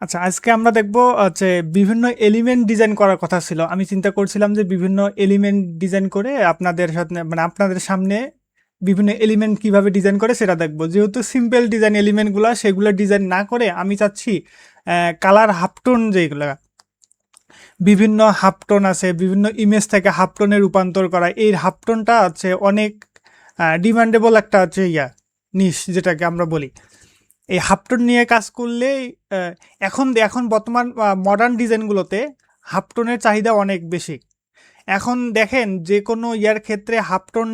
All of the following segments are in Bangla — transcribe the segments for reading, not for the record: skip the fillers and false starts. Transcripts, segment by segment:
আচ্ছা, আজকে আমরা দেখব হচ্ছে বিভিন্ন এলিমেন্ট ডিজাইন করার কথা ছিল। আমি চিন্তা করছিলাম যে বিভিন্ন এলিমেন্ট ডিজাইন করে আপনাদের সাথে মানে আপনাদের সামনে বিভিন্ন এলিমেন্ট কিভাবে ডিজাইন করে সেটা দেখব। যেহেতু সিম্পল ডিজাইন এলিমেন্টগুলো সেগুলো ডিজাইন না করে আমি চাচ্ছি কালার হাফটোন যেগুলো বিভিন্ন হাফটোন আছে, বিভিন্ন ইমেজ থেকে হাফটোনে রূপান্তর করা। এই হাফটোনটা হচ্ছে অনেক ডিমান্ডেবল একটা হচ্ছে নিশ যেটাকে আমরা বলি। এই হাফটোন নিয়ে কাজ করলে এখন এখন বর্তমান মডার্ন ডিজাইনগুলোতে হাফটোনের চাহিদা অনেক বেশি। এখন দেখেন যে কোনো ইয়ার ক্ষেত্রে হাফটোন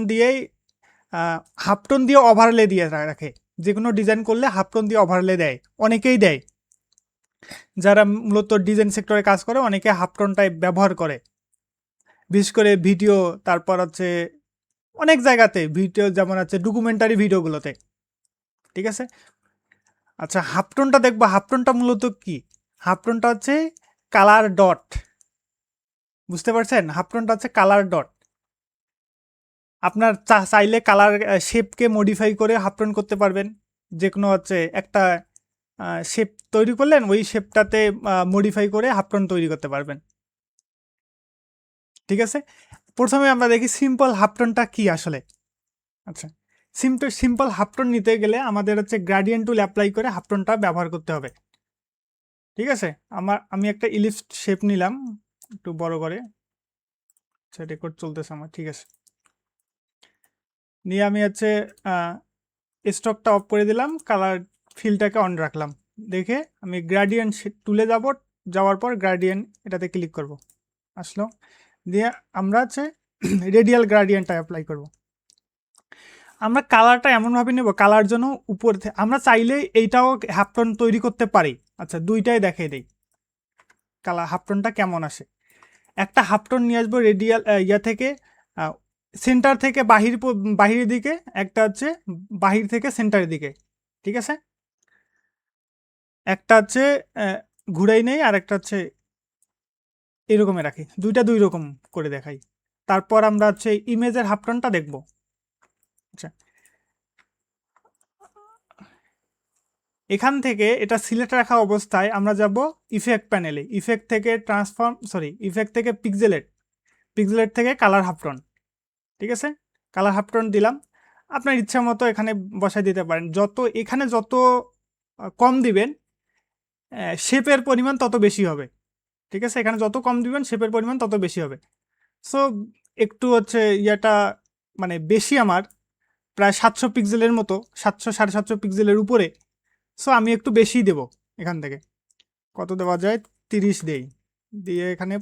দিয়ে ওভারলে দিয়ে রাখে। যে কোনো ডিজাইন করলে হাফটোন দিয়ে ওভারলে দেয়, অনেকেই দেয়। যারা মূলত ডিজাইন সেক্টরে কাজ করে অনেকে হাফটোনটাই ব্যবহার করে, বিশেষ করে ভিডিও, তারপর হচ্ছে অনেক জায়গাতে ভিডিও, যেমন আছে ডকুমেন্টারি ভিডিওগুলোতে। ঠিক আছে। আচ্ছা, হাফটোনটা দেখবো। হাফটোনটা মূলত কি? হাফটোনটা হচ্ছে কালার ডট। বুঝতে পারছেন? হাফটোনটা হচ্ছে কালার ডট। আপনার চাইলে কালার শেপকে মডিফাই করে হাফটোন করতে পারবেন। যে কোনো হচ্ছে একটা শেপ তৈরি করলেন, ওই শেপটাতে মডিফাই করে হাফটোন তৈরি করতে পারবেন। ঠিক আছে। প্রথমে আমরা দেখি সিম্পল হাফটোনটা কি আসলে। আচ্ছা, সিম্পল হাফটোন নিতে গেলে আমাদের হচ্ছে গ্রেডিয়েন্ট টুল অ্যাপ্লাই করে হাফটোনটা ব্যবহার করতে হবে। ঠিক আছে। আমি একটা ইলিপস শেপ নিলাম একটু বড় করে। আচ্ছা, রেকর্ড চলতেছে আমার। ঠিক আছে। নিয়ে আমি হচ্ছে স্টকটা অফ করে দিলাম, কালার ফিলটাকে অন রাখলাম। দেখে আমি গ্রেডিয়েন্ট টুলে যাওয়ার পর গ্রেডিয়েন্ট এটাতে ক্লিক করব। আসলো। দিয়ে আমরা হচ্ছে রেডিয়াল গ্রেডিয়েন্টটা অ্যাপ্লাই করব। আমরা কালারটা এমনভাবে নেব, কালার জন্য উপর আমরা চাইলে এইটাও হাফটোন তৈরি করতে পারি। আচ্ছা, দুইটাই দেখিয়ে দেই কালার হাফটোনটা কেমন আসে। একটা হাফটোন নিয়ে আসবো রেডিয়াল থেকে সেন্টার থেকে বাহিরের দিকে, একটা হচ্ছে বাহির থেকে সেন্টারের দিকে। ঠিক আছে। একটা হচ্ছে ঘুরাই নেই, আর একটা হচ্ছে এরকমই রাখি। দুইটা দুই রকম করে দেখাই। তারপর আমরা হচ্ছে ইমেজের হাফটোনটা দেখব। আচ্ছা, এখান থেকে এটা সিলেক্ট রাখা অবস্থায় আমরা যাব ইফেক্ট প্যানেলে। ইফেক্ট থেকে পিক্সেলেট থেকে কালার হাফটোন। ঠিক আছে। কালার হাফটোন দিলাম। আপনার ইচ্ছা মতো এখানে বসাই দিতে পারেন। এখানে যত কম দিবেন শেপের পরিমাণ তত বেশি হবে। ঠিক আছে। এখানে যত কম দিবেন শেপের পরিমাণ তত বেশি হবে। সো একটু হচ্ছে মানে বেশি, আমার প্রায় 700 পিক্সেলের মতো, 700 সাড়ে 700 পিক্সেলের উপরে। সো আমি একটু বেশি দেব। এখান থেকে কত দেওয়া যায়, 30 দেই। দিয়ে এখানে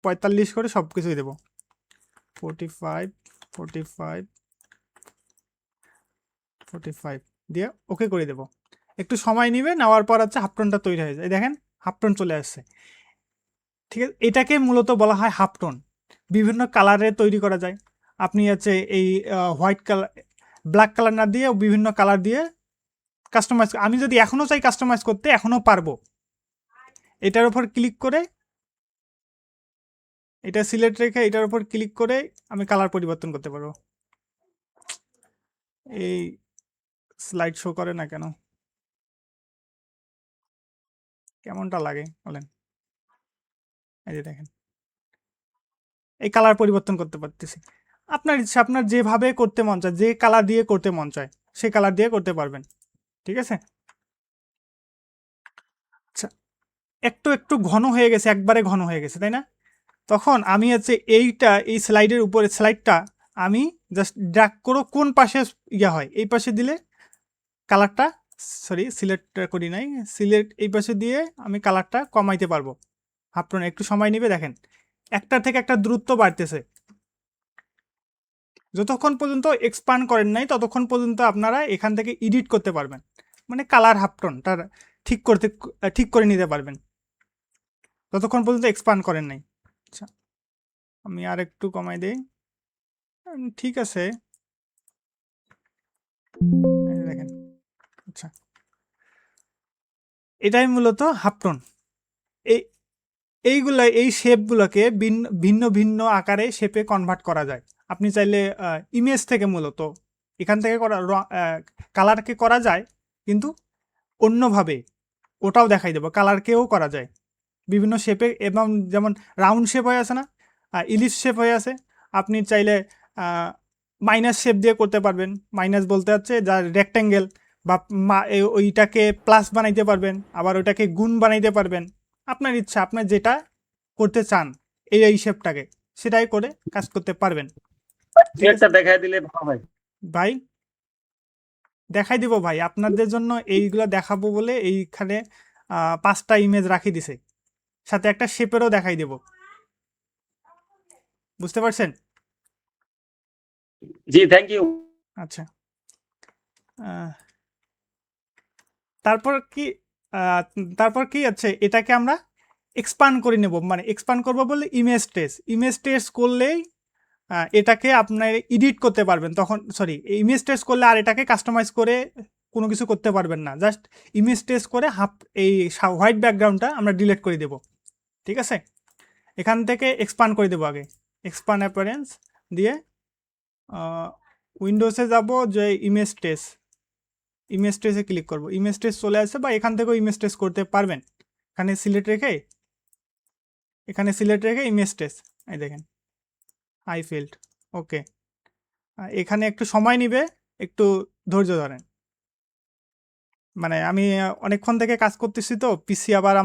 45 করে সব কিছুই দেবো। 45 45 45 দিয়ে ওকে করে দেবো। একটু সময় নিবে, নেওয়ার পর হচ্ছে হাফটোনটা তৈরি হয়ে যায়। দেখেন হাফটোন চলে আসছে। ঠিক আছে। এটাকে মূলত বলা হয় হাফটোন। বিভিন্ন কালারে তৈরি করা যায়। আপনি হচ্ছে এই হোয়াইট কালার, ব্ল্যাক কালার না দিয়ে বিভিন্ন কালার দিয়ে কাস্টমাইজ, আমি যদি এখনও চাই কাস্টমাইজ করতে এখনও পারবো। এটার উপর ক্লিক করে, এটা সিলেক্ট রেখে এটার উপর ক্লিক করে আমি কালার পরিবর্তন করতে পারবো। এই স্লাইড শো করে না কেন, কেমনটা লাগে বলেন? এই যে দেখেন, এই কালার পরিবর্তন করতে পারতেছি। আপনার ইচ্ছা, আপনার যেভাবে করতে মন চায়, যে কালার দিয়ে করতে মন চায় সেই কালার দিয়ে করতে পারবেন। ঠিক আছে। আচ্ছা, একটু একটু ঘন হয়ে গেছে, একবারে ঘন হয়ে গেছে, তাই না? তখন আমি হচ্ছে এই স্লাইডের উপরে স্লাইডটা আমি জাস্ট ড্র্যাগ করো, কোন পাশে হয় এই পাশে দিলে কালারটা, সিলেক্ট করি নাই, এই পাশে দিয়ে আমি কালারটা কমাইতে পারবো। হাফটোন একটু সময় নেবে। দেখেন একটার থেকে একটা দূরত্ব বাড়তেছে। যতক্ষণ পর্যন্ত এক্সপান্ড করেন নাই ততক্ষণ পর্যন্ত আপনারা এখান থেকে এডিট করতে পারবেন, মানে কালার হাফটোনটা ঠিক করে নিতে পারবেন যতক্ষণ পর্যন্ত এক্সপান্ড করেন নাই। আচ্ছা, আমি আর একটু কমাই দেই। ঠিক আছে। দেখেন। আচ্ছা, এটাই মূলত হাফটোন। এই শেপগুলোকে ভিন্ন ভিন্ন আকারে শেপে কনভার্ট করা যায়। আপনি চাইলে ইমেজ থেকে মূলত এখান থেকে কালারকে করা যায়, কিন্তু অন্যভাবে ওটাও দেখাই দেবো, কালারকেও করা যায় বিভিন্ন শেপে, এবং যেমন রাউন্ড শেপ হয়ে আছে না, ইলিশ শেপ হয়ে আছে, আপনি চাইলে মাইনাস শেপ দিয়ে করতে পারবেন। মাইনাস বলতে হচ্ছে যার রেক্ট্যাঙ্গেল, বা ওইটাকে প্লাস বানাইতে পারবেন, আবার ওইটাকে গুণ বানাইতে পারবেন। আপনার ইচ্ছা, আপনার যেটা করতে চান এই শেপটাকে, সেটাই করে কাজ করতে পারবেন। ঠিক আছে একটা দেখাই দিলে ভালো হয়। ভাই, দেখাই দিব ভাই, আপনাদের জন্য এইগুলো দেখাবো বলে এইখানে 5টা ইমেজ রাখি দিছে, সাথে একটা শেপেরও দেখাই দেব। বুঝতে পারছেন? জি, থ্যাংক ইউ। আচ্ছা, আহ, তারপর কি আহ, তারপর কি আছে, এটাকে আমরা এক্সপান্ড করে নেব, মানে এক্সপান্ড করবো বলে ইমেজ টেস্ট করলেই এটাকে আপনার এডিট করতে পারবেন তখন, সরি, ইমেজ টেস্ট করলে আর এটাকে কাস্টমাইজ করে কোনো কিছু করতে পারবেন না। জাস্ট ইমেজ টেস্ট করে এই হোয়াইট ব্যাকগ্রাউন্ডটা আমরা ডিলিট করে দেব। ঠিক আছে, এখান থেকে এক্সপান্ড করে দেবো আগে, এক্সপান্ড অ্যাপারেন্স দিয়ে উইন্ডোজে যাব, যে ইমেজ টেস্টে ক্লিক করব, ইমেজ টেস্ট চলে আসছে, বা এখান থেকেও ইমেজ টেস্ট করতে পারবেন। এখানে সিলেক্ট রেখে ইমেজ টেস্ট, এই দেখেন আই ফিল্ড, ওকে। এখানে একটু সময় নিবে, একটু ধৈর্য ধরেন। মানে আমি অনেকক্ষণ থেকে কাজ করতেছি তো, পিসি আবার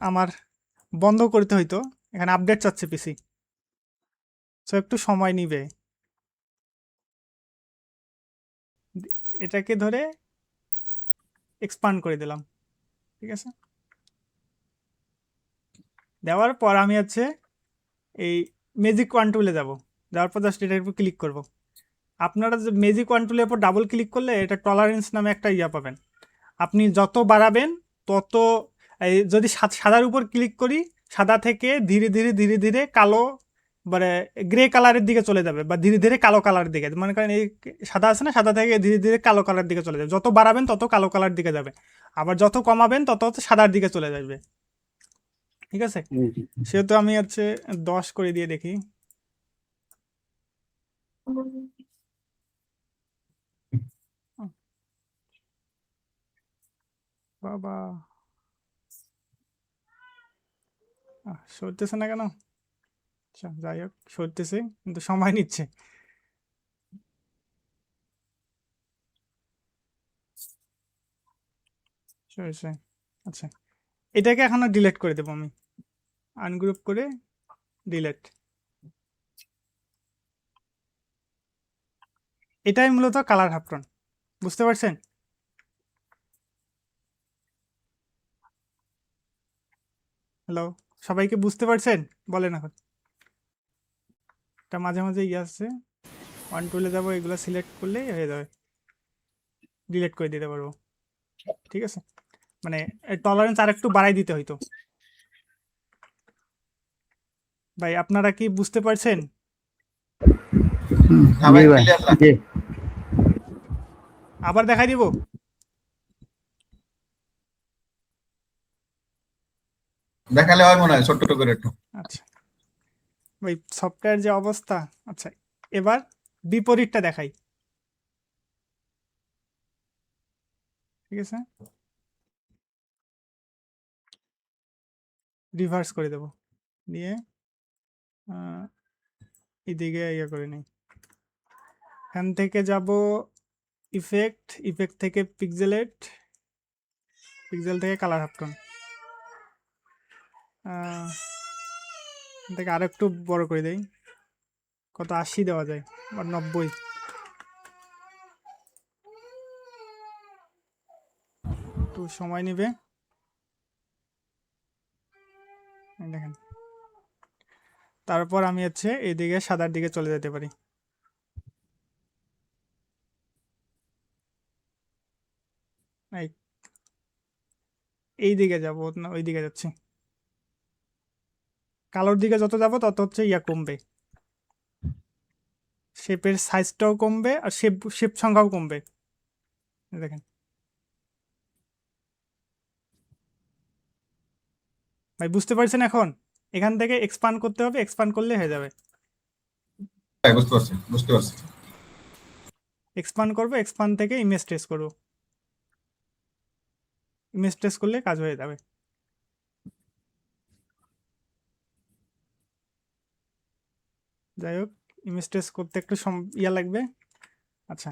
আমার বন্ধ করতে হইতো, এখানে আপডেট চাচ্ছে পিসি, সো একটু সময় নিবে। এটাকে ধরে এক্সপান্ড করে দিলাম। ঠিক আছে, দেওয়ার পর আমি হচ্ছে এই ম্যাজিক ওয়ান টুলে যাব, যাওয়ার পর জাস্ট এটার উপর ক্লিক করব। আপনারা যে ম্যাজিক ওয়ান টুলের উপর ডাবল ক্লিক করলে এটা টলারেন্স নামে একটা ইয়া পাবেন। আপনি যত বাড়াবেন তত, যদি সাদার উপর ক্লিক করি, সাদা থেকে ধীরে ধীরে ধীরে ধীরে কালো, মানে গ্রে কালারের দিকে চলে যাবে, বা ধীরে ধীরে কালো কালারের দিকে, মনে করেন এই সাদা আছে না, সাদা থেকে ধীরে ধীরে কালো কালার দিকে চলে যাবে। যত বাড়াবেন তত কালো কালার দিকে যাবে, আবার যত কমাবেন তত হচ্ছে সাদার দিকে চলে যাবে। ঠিক আছে, সেহেতু আমি হচ্ছে 10 করে দিয়ে দেখি। বাবা, সরতেছে না কেন? আচ্ছা, যাই হোক, সরতেছে কিন্তু সময় নিচ্ছে। সরছে। আচ্ছা, এটাকে এখনো ডিলিট করে দেবো আমি, আনগ্রুপ করে ডিলিট। এটাই মূলত কালার হাফটন। বুঝতে পারছেন? হ্যালো, সবাইকে বুঝতে পারছেন? বলেন এখন। এটা মাঝে মাঝে ইয়ে আসছে, ওয়ান টুলে যাবো, এগুলো সিলেক্ট করলেই হয়ে যাবে, ডিলিট করে দিতে পারবো। ঠিক আছে, মানে টলারেন্স আর একটু বাড়াই দিতে হইতো। ভাই, আপনারা কি বুঝতে পারছেন? জি ভাই, জি। আবার দেখাই দিব? দেখালে হয় মনে হয় ছোট্ট করে একটু। আচ্ছা ভাই, সফটওয়্যার যে অবস্থা। আচ্ছা, এবার বিপরীতটা দেখাই। ঠিক আছে, রিভার্স করে দেব, নিয়ে এদিকে ইয়ে করে নিই। এখান থেকে যাব ইফেক্ট থেকে পিক্সেলেট, পিক্সেল থেকে কালার হাফটন, থেকে আরো একটু বড় করে দেই। কত 80 দেওয়া যায়, বা 90? একটু সময় নেবে, এই দেখেন। তারপর আমি হচ্ছে এইদিকে সাদার দিকে চলে যেতে পারি। এই দিকে যাবো না, ওই দিকে যাচ্ছি। কালোর দিকে যত যাব তত হচ্ছে ইয়া কমবে, শেপের সাইজটাও কমবে, আর শেপ সংখ্যাও কমবে। এই দেখেন ভাই, বুঝতে পারছেন এখন? এখান থেকে এক্সপান্ড করতে হবে, এক্সপান্ড করলে হয়ে যাবে। হ্যাঁ, বুঝতে পারছি, বুঝতে পারছি। এক্সপান্ড করবো, এক্সপান্ড থেকে ইমেজ ট্রেস করবো, ইমেজ টেস্ট করলে কাজ হয়ে যাবে। যাই হোক, ইমেজ টেস্ট করতে একটু ইয়া লাগবে। আচ্ছা,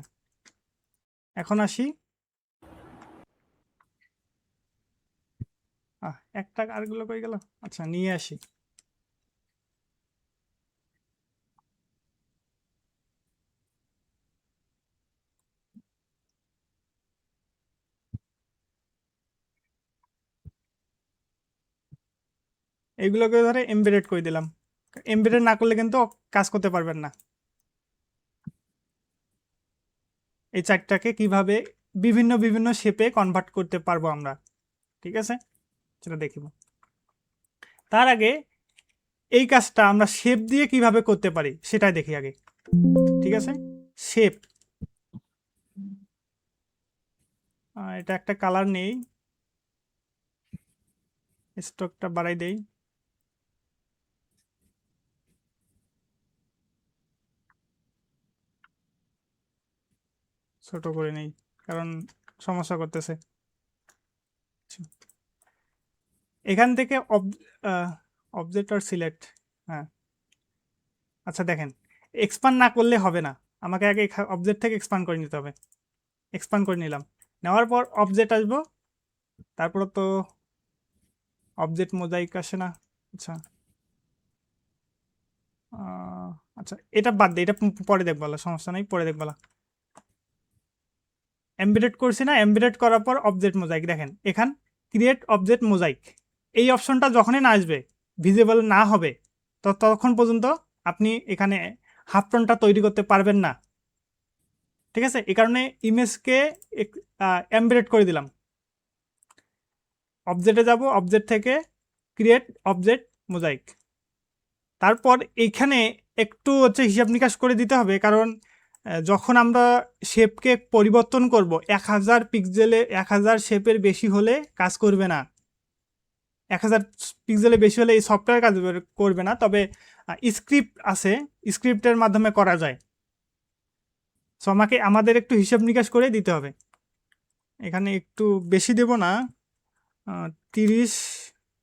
এখন আসি। একটা আরগুলো কই গেল? আচ্ছা, নিয়ে আসি। এগুলোকে ধরে এমবেডেড করে দিলাম। এমবেডেড না করলে কিন্তু কাজ করতে পারবেন না। এই চারটাকে কিভাবে বিভিন্ন বিভিন্ন শেপে কনভার্ট করতে পারবো আমরা, ঠিক আছে, সেটা দেখিব। তার আগে এই কাজটা আমরা শেপ দিয়ে কিভাবে করতে পারি সেটাই দেখি আগে, ঠিক আছে। শেপ, এটা একটা কালার নেই, স্টকটা বাড়াই দেই। ছোট করে নেই কারণ সমস্যা করতেছে। এখান থেকে অবজেক্ট আর সিলেক্ট, হ্যাঁ। আচ্ছা দেখেন, এক্সপান্ড না করলে হবে না, আমাকে আগে অবজেক্ট থেকে এক্সপান্ড করে নিতে হবে। এক্সপান্ড করে নিলাম, নেওয়ার পর অবজেক্ট আসবো, তারপরে তো অবজেক্ট মোজাইক আসে না। আচ্ছা, আচ্ছা এটা বাদ দে, এটা পরে দেখবো, সমস্যা নেই, পরে দেখবো। এমবেডেড করছি না, এমবেডেড করার পর অবজেক্ট মোজাইক, দেখেন এখান ক্রিয়েট অবজেক্ট মোজাইক, এই অপশনটা যখনই না আসবে, ভিজিবল না হবে, তো ততক্ষণ পর্যন্ত আপনি এখানে হাফ টোনটা তৈরি করতে পারবেন না, ঠিক আছে। এই কারণে ইমেজকে এমবেডেড করে দিলাম। অবজেক্টে যাব, অবজেক্ট থেকে ক্রিয়েট অবজেক্ট মোজাইক, তারপর এইখানে একটু হচ্ছে হিসাব নিকাশ করে দিতে হবে, কারণ যখন আমরা শেপকে পরিবর্তন করব 1000 পিক্সেলে 1000 শেপের বেশি হলে কাজ করবে না। 1000 পিক্সেলে বেশি হলে এই সফটওয়্যার কাজ করবে না, তবে স্ক্রিপ্ট আছে, স্ক্রিপ্টের মাধ্যমে করা যায়। সো আমাদের একটু হিসাব নিকাশ করে দিতে হবে। এখানে একটু বেশি দেব না, 30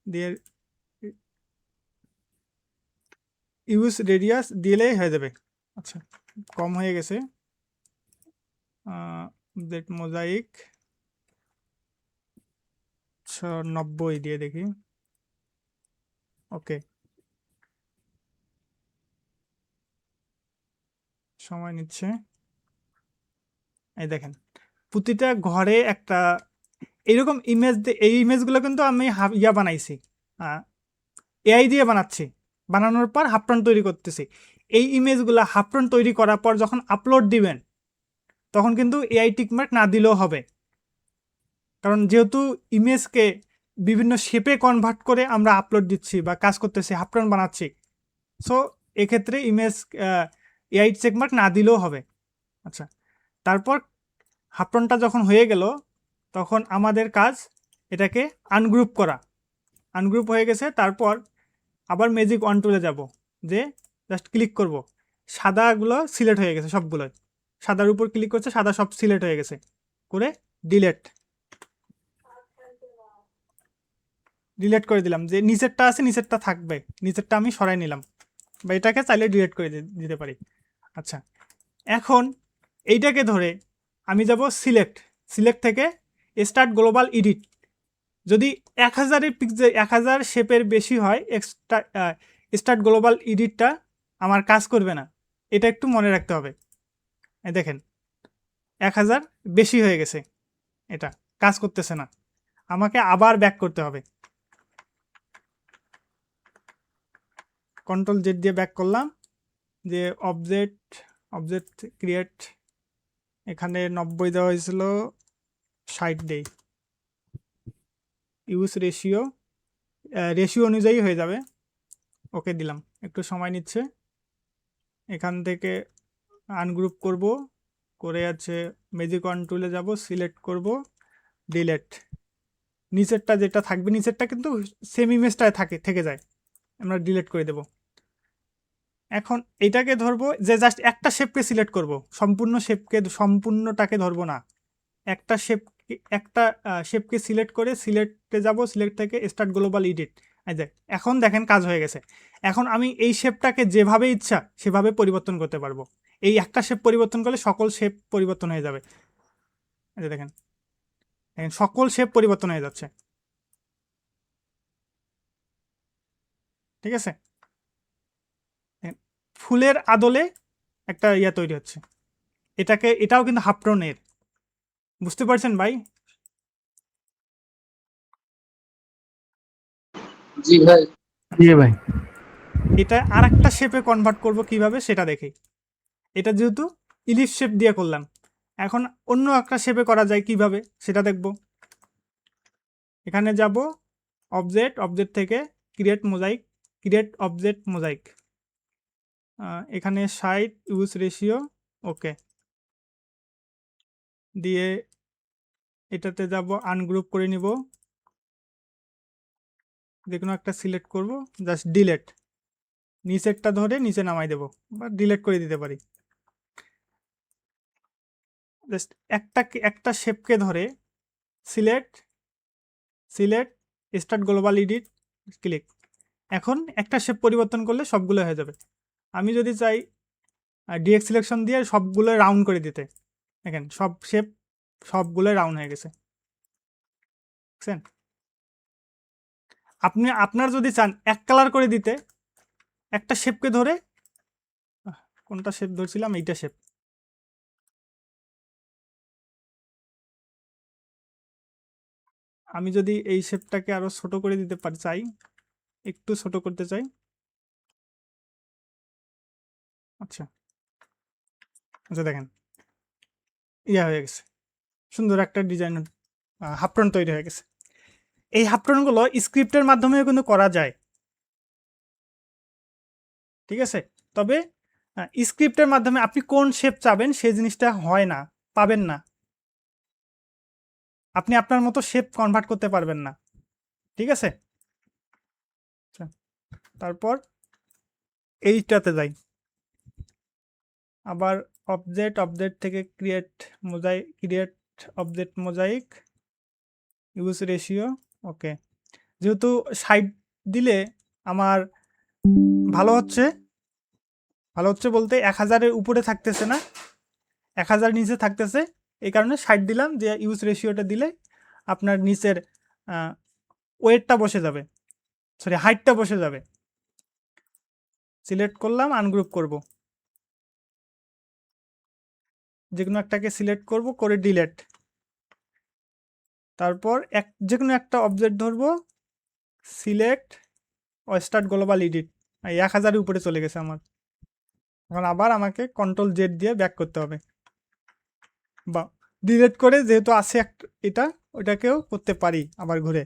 দিয়ে ইউজ রেডিয়াস দিলেই হয়ে যাবে। আচ্ছা, কম হয়ে গেছে, অবজেক্ট মোজাইক 90 দিয়ে দেখি। ওকে, সময় নিচ্ছে। এই দেখেন, প্রতিটা ঘরে একটা এরকম ইমেজ, এই ইমেজগুলো কিন্তু আমি ইয়া বানাইছি, এআই দিয়ে বানাচ্ছি, বানানোর পর হাফটন তৈরি করতেছি। এই ইমেজগুলো হাফটন তৈরি করার পর যখন আপলোড দিবেন, তখন কিন্তু এআই টিকমার্ক না দিলেও হবে, কারণ যেহেতু ইমেজকে বিভিন্ন শেপে কনভার্ট করে আমরা আপলোড দিচ্ছি বা কাজ করতেছি, হাফটন বানাচ্ছি, সো এক্ষেত্রে ইমেজ এআই চেকমার্ক না দিলেও হবে। আচ্ছা, তারপর হাফটনটা যখন হয়ে গেল, তখন আমাদের কাজ এটাকে আনগ্রুপ করা। আনগ্রুপ হয়ে গেছে, তারপর আবার ম্যাজিক অন টুলে যাব, যে জাস্ট ক্লিক করব, সাদাগুলো সিলেক্ট হয়ে গেছে সবগুলো, সাদার উপর ক্লিক করছে, সাদা সব সিলেক্ট হয়ে গেছে, করে ডিলেট করে দিলাম, যে নিচেরটা আছে নিচেরটা থাকবে, নিচেরটা আমি সরাই নিলাম, বা এটাকে চাইলে ডিলেট করে দিতে পারি। আচ্ছা, এখন এইটাকে ধরে আমি যাব সিলেক্ট থেকে স্টার্ট গ্লোবাল এডিট। যদি 1000 পিক্সেল 1000 শেপের বেশি হয়, স্টার্ট গ্লোবাল এডিটটা আমার কাজ করবে না, এটা একটু মনে রাখতে হবে। দেখেন 1000 বেশি হয়ে গেছে, এটা কাজ করতেছে না, আমাকে আবার ব্যাক করতে হবে। কন্ট্রোল জেড দিয়ে ব্যাক করলাম, যে অবজেক্ট ক্রিয়েট, এখানে 90 দেওয়া হয়েছিল, 60 দেই, ইউজ রেশিও অনুযায়ী হয়ে যাবে। ওকে দিলাম, একটু সময় নিচ্ছে। এখান থেকে আনগ্রুপ করব, করে আছে ম্যাজিক অন টুলে যাব, সিলেক্ট করব, ডিলেট, নিচেরটা যেটা থাকবে, নিচেরটা কিন্তু সেম ইমেজটায় থেকে যায়, আমরা ডিলেট করে দেব। এখন এটাকে ধরবো, যে জাস্ট একটা শেপকে সিলেক্ট করব, সম্পূর্ণটাকে ধরবো না, একটা শেপকে একটা শেপকে সিলেক্ট করে সিলেক্টে যাব, সিলেক্ট থেকে স্টার্ট গ্লোবাল এডিট। এই যে এখন দেখেন কাজ হয়ে গেছে। এখন আমি এই শেপটাকে যেভাবে ইচ্ছা সেভাবে পরিবর্তন করতে পারবো। এই একটা শেপ পরিবর্তন করলে সকল শেপ পরিবর্তন হয়ে যাবে। এই যে দেখেন, দেখেন সকল শেপ পরিবর্তন হয়ে যাচ্ছে। ঠিক আছে, ফুলের আদলে একটা ইয়া তৈরি হচ্ছে। এটাও কিন্তু হাফটনের, বুঝতে পারছেন ভাই? জি ভাই। জি ভাই। এটা আর একটা শেপে কনভার্ট করব কিভাবে সেটা দেখি। এটা যেহেতু ইলিশ শেপ দিয়ে করলাম, এখন অন্য একটা শেপে করা যায় কিভাবে সেটা দেখব। এখানে যাব অবজেক্ট থেকে ক্রিয়েট অবজেক্ট মোজাইক, এখানে সাইড ইউজ রেশিও ওকে দিয়ে এটাতে যাব, আনগ্রুপ করে নিব, যে কোনো একটা সিলেক্ট করব, জাস্ট ডিলেট, নিচেরটা ধরে নিচে নামাই দেব বা ডিলেট করে দিতে পারি। জাস্ট একটা শেপকে ধরে select start global edit click. এখন একটা শেপ পরিবর্তন করলে সবগুলো হয়ে যাবে। আমি যদি চাই ডিএক্স সিলেকশন দিয়ে সবগুলো রাউন্ড করে দিতে, দেখেন সব শেপ সবগুলো রাউন্ড হয়ে গেছে, বুঝছেন? আপনার যদি চান এক কালার করে দিতে, একটা শেপকে ধরে, কোনটা শেপ ধরছিলাম, এইটা শেপ, আমি যদি এই শেপটাকে আরো ছোট করে দিতে চাই, একটু ছোট করতে চাই, আচ্ছা আচ্ছা দেখেন ইয়া হয়ে গেছে, সুন্দর একটা ডিজাইন হাফটন তৈরি হয়ে গেছে। এই হাফটনগুলো স্ক্রিপ্টের মাধ্যমেও কিন্তু করা যায়, ঠিক আছে? তবে স্ক্রিপ্টের মাধ্যমে আপনি কোন শেপ চাবেন সেই জিনিসটা হয় না, পাবেন না, আপনি আপনার মতো শেপ কনভার্ট করতে পারবেন না, ঠিক আছে? আচ্ছা, তারপর এইটাতে যাই, আবার অবজেক্ট থেকে create object mosaic use ratio ওকে। যেহেতু সাইড দিলে আমার ভালো হচ্ছে বলতে 1000-এর উপরে থাকতেছে না, 1000 নিচে থাকতেছে, এই কারণে সাইড দিলাম, যে ইউজ রেশিওটা দিলে আপনার নিচের ওয়েটটা বসে যাবে, সরি হাইটটা বসে যাবে। সিলেক্ট করলাম, আনগ্রুপ করব, যে কোনো একটাকে সিলেক্ট করব করে ডিলেট, তারপর যে কোনো একটা অবজেক্ট ধরবো, সিলেক্ট স্টার্ট গ্লোবাল এডিট, 1000-এর উপরে চলে গেছে আমার। এখন আবার আমাকে কন্ট্রোল জেড দিয়ে ব্যাক করতে হবে, বা ডিলেট করে যেহেতু আছে এটা, ওটাকেও করতে পারি আবার ঘুরে।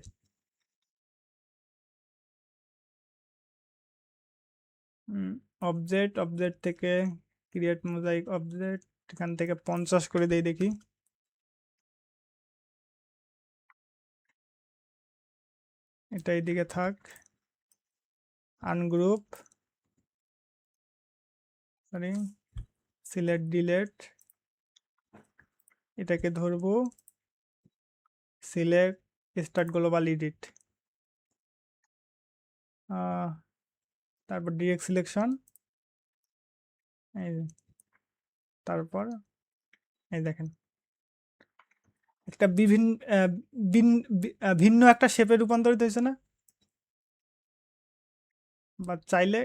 অবজেক্ট থেকে ক্রিয়েট মোজাইক অবজেক্ট, এখান থেকে 50 করে দেই, দেখি এটা এইদিকে থাক, আনগ্রুপ, সরি সিলেক্ট ডিলেট, এটাকে ধরবো, সিলেক্ট স্টার্ট গ্লোবাল এডিট, তারপর ডিরেক্ট সিলেকশন, এই তারপর এই দেখেন একটা ভিন্ন একটা শেপে রূপান্তরিত হয়েছে না? বা চাইলে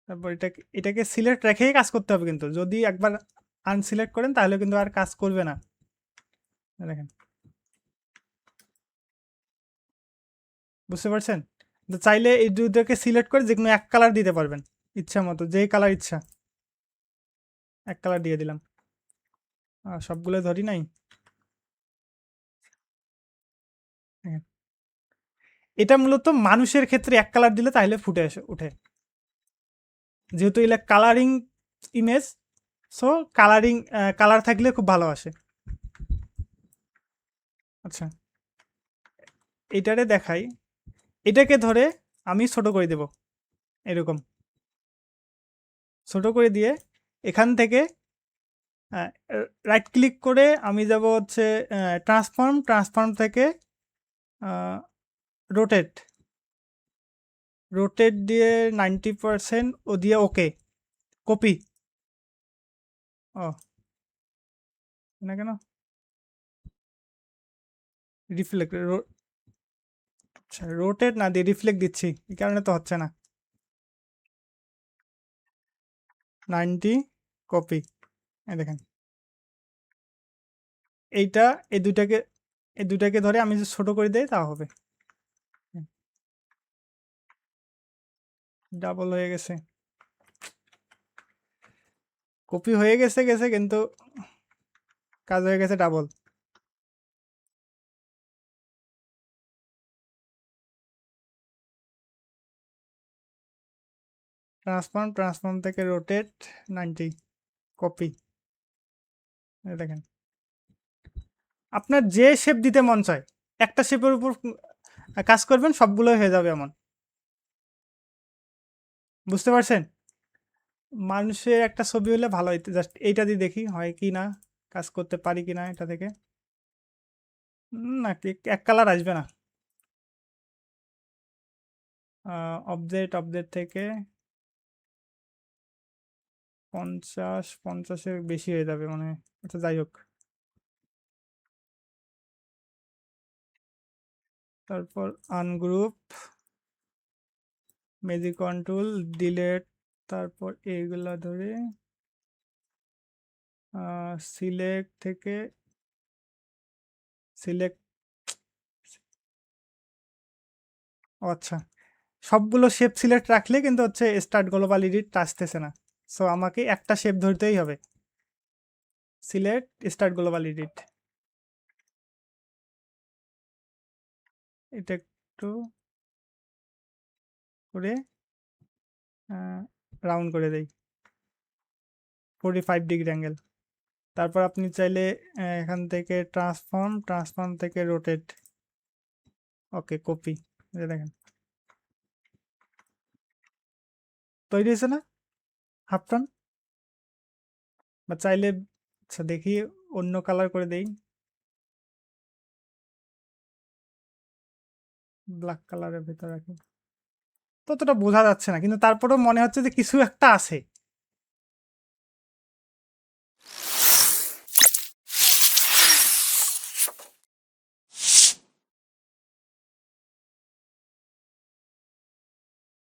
তারপর এটাকে সিলেক্ট রেখেই কাজ করতে হবে, কিন্তু যদি একবার আনসিলেক্ট করেন তাহলে কিন্তু আর কাজ করবে না। দেখেন, বুঝতে পারছেন? তো চাইলে এই দুটোকে সিলেক্ট করে যে কোনো এক কালার দিতে পারবেন, ইচ্ছা মতো যেই কালার ইচ্ছা এক কালার দিয়ে দিলাম। সবগুলো ধরি নাই, এটা মূলত মানুষের ক্ষেত্রে এক কালার দিলে তাহলে ফুটে উঠে, যেহেতু এটা কালারিং ইমেজ, সো কালার থাকলে খুব ভালো আসে। আচ্ছা, এটারে দেখাই, এটাকে ধরে আমি ছোট করে দেব এরকম, ছোট করে দিয়ে এখান থেকে রাইট ক্লিক করে আমি যাব হচ্ছে ট্রান্সফর্ম থেকে রোটেট দিয়ে 90% ও দিয়ে ওকে কপি ও না কেন রিফ্লেক্ট আচ্ছা রোটেট না দিয়ে রিফ্লেক্ট দিচ্ছি এই কারণে তো হচ্ছে না 90 কপি দেখেন এইটা এই দুটাকে ধরে আমি যদি ছোট করে দেই তা হবে ডাবল হয়ে গেছে কপি হয়ে গেছে কিন্তু কাজ হয়ে গেছে ডাবল ট্রান্সফর্ম থেকে রোটেট 90 কপি দেখেন আপনার যে শেপ দিতে মন চায় একটা শেপের উপর কাজ করবেন সবগুলো হয়ে যাবে এমন বুঝতে পারছেন মানুষের একটা ছবি হলে ভালো হইতো জাস্ট এইটা দিয়ে দেখি হয় কি না কাজ করতে পারি কি না এটা থেকে না এক কালার আসবে না অবজেক্ট থেকে 50-50-এর বেশি হয়ে যাবে মানে আচ্ছা যাই হোক তারপর আনগ্রুপ ম্যাজিক কন্ট্রোল ডিলেট তারপর এইগুলা ধরে সিলেক্ট থেকে সিলেক্ট আচ্ছা সবগুলো শেপ সিলেক্ট রাখলে কিন্তু হচ্ছে স্টার্ট গ্লোবাল এডিট আসতেছে না সো আমাকে একটা শেপ ধরতেই হবে সিলেক্ট স্টার্ট গ্লোবাল এডিট এটা একটু করে রাউন্ড করে দেই 45 ডিগ্রি অ্যাঙ্গেল তারপর আপনি চাইলে এখান থেকে ট্রান্সফর্ম থেকে রোটেট ওকে কপি দেখেন তৈরি হয়েছে না হাফ টান বা চাইলে আচ্ছা দেখি অন্য কালার করে দেই ব্ল্যাক কালারের ভেতর রাখি ততটা বোঝা যাচ্ছে না কিন্তু তারপরেও মনে হচ্ছে যে কিছু একটা আছে